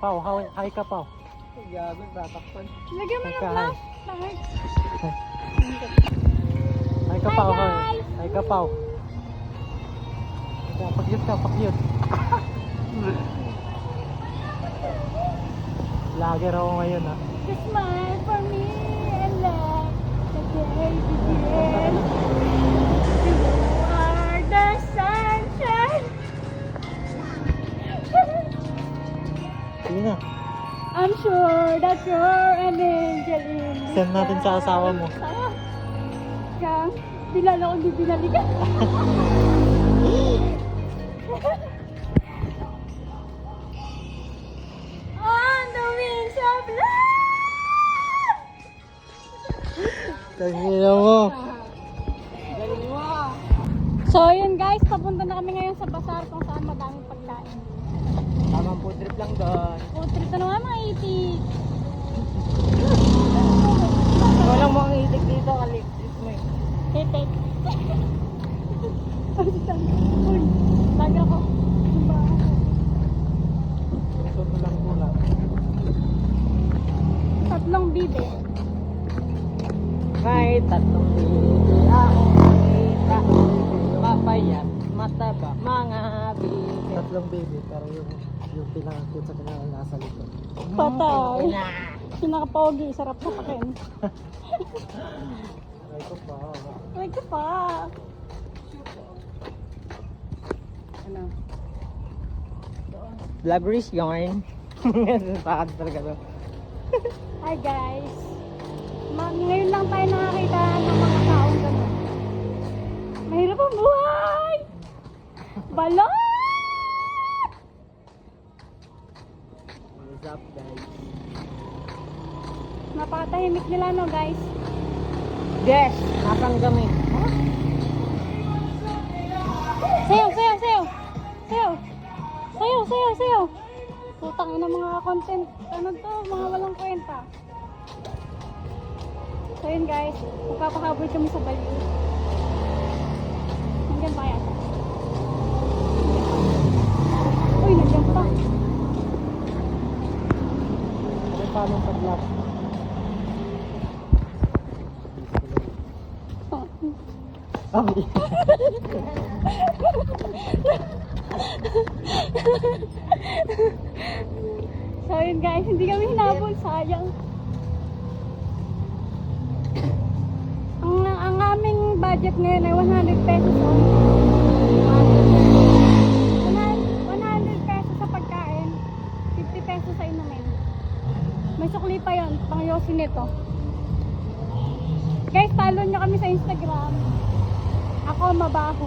Pao, hi ka, Pao. Gago, tatakpan. Lagyan mo ng flash. Bakit? Hi ka, Hi, Pao. guys! Hi ka, Pao. Pakyut ka, pakyut. Lager ako ngayon, ha. Smile for me and let the day begin. You are the sunshine. Sige na. I'm sure that you're an angel in disguise. Send natin sa asawa mo. Kang, bilal ako di binalikan. On the wings of love. Tangina mo. Galing mo. So yun guys, papunta na kami ngayon sa bazaar kung saan madaming pagkain. Tamang food trip lang doon. Food trip na naman mga itik. Walang mo ang itik dito, kaliktis mo eh. Itik. Uy, lagi ako. Gusto mo lang muna. Tatlong bibe. May tatlong bibi akong nakita. Mapayat, mataba, mga bibi. Tatlong baby, pero yung pinaka-cute sa kanila nasa likod. Patay. Pinakapogi, sarap sa pakin. Ay ko pa. Ay ka pa. Ano? Vloggers yarn. Sakad talaga to. Hi guys. Ngayon lang tayo nakakita ng mga taong gano'n. Mahirap ang buhay! Balot! What's up guys? Napakatahimik nila no guys. Yes, nasaan kami? Sayaw, sayaw, sayaw! Sayaw! Sayaw, sayaw, sayaw! Putang ina mga content. Ano to? Mga walang kwenta. So yun guys, magpapahabol kami sa baliw. Nandiyan pa yata. Uy, nandiyan pa. Ay, paano sa black? Oh. Sabi. So yun guys, hindi kami hinabol, sayang. Ang aming budget ngayon ay 100 pesos only. 100 pesos sa pagkain, 50 pesos sa inumin. May sukli pa yun, pang yosin nito. Guys, follow nyo kami sa Instagram. Ako mabaho.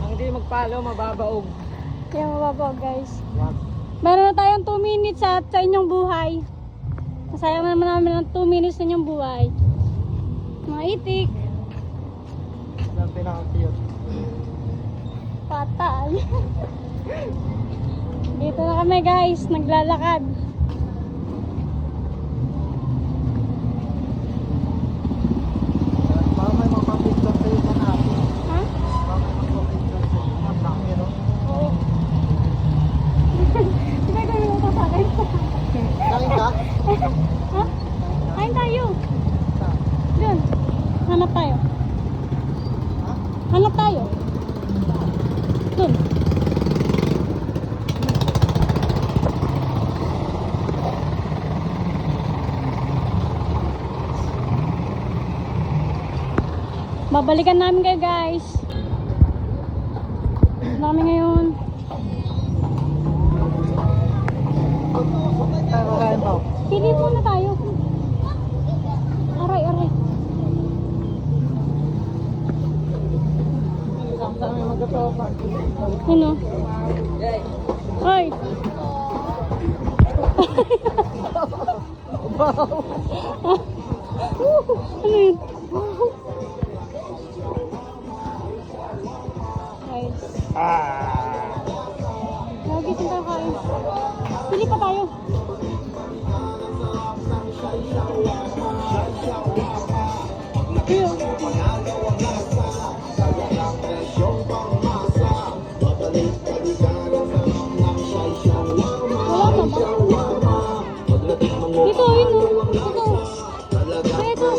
Ang hindi magpalo, mababaog. Kaya mababaw guys. Wag. Meron na tayong 2 minutes sa inyong buhay. Masayang naman namin ng 2 minutes sa inyong buhay. Mga itik. Ang pinaka-cute. Patay. Dito na kami guys, naglalakad. Baka may magpapicture sa'yo sa natin. Ha? Baka may magpapicture sa'yo. Ang laki, no? Oo. Hindi ko yung utos sa akin. Kain ka? Ha? Kain tayo. Doon. Hanap tayo. Ha? Hanap tayo. Doon. Babalikan namin kayo guys. Namin ngayon. Tayo kakain pa. Pili muna tayo. Aray, aray. Saan kami magkatopa? Ano? Ay. Ano yun? Guys. Nagising tayo kain. Pili pa tayo. Ayun. Wala pa ba? Dito, ayun o. Ito. Ay, ito.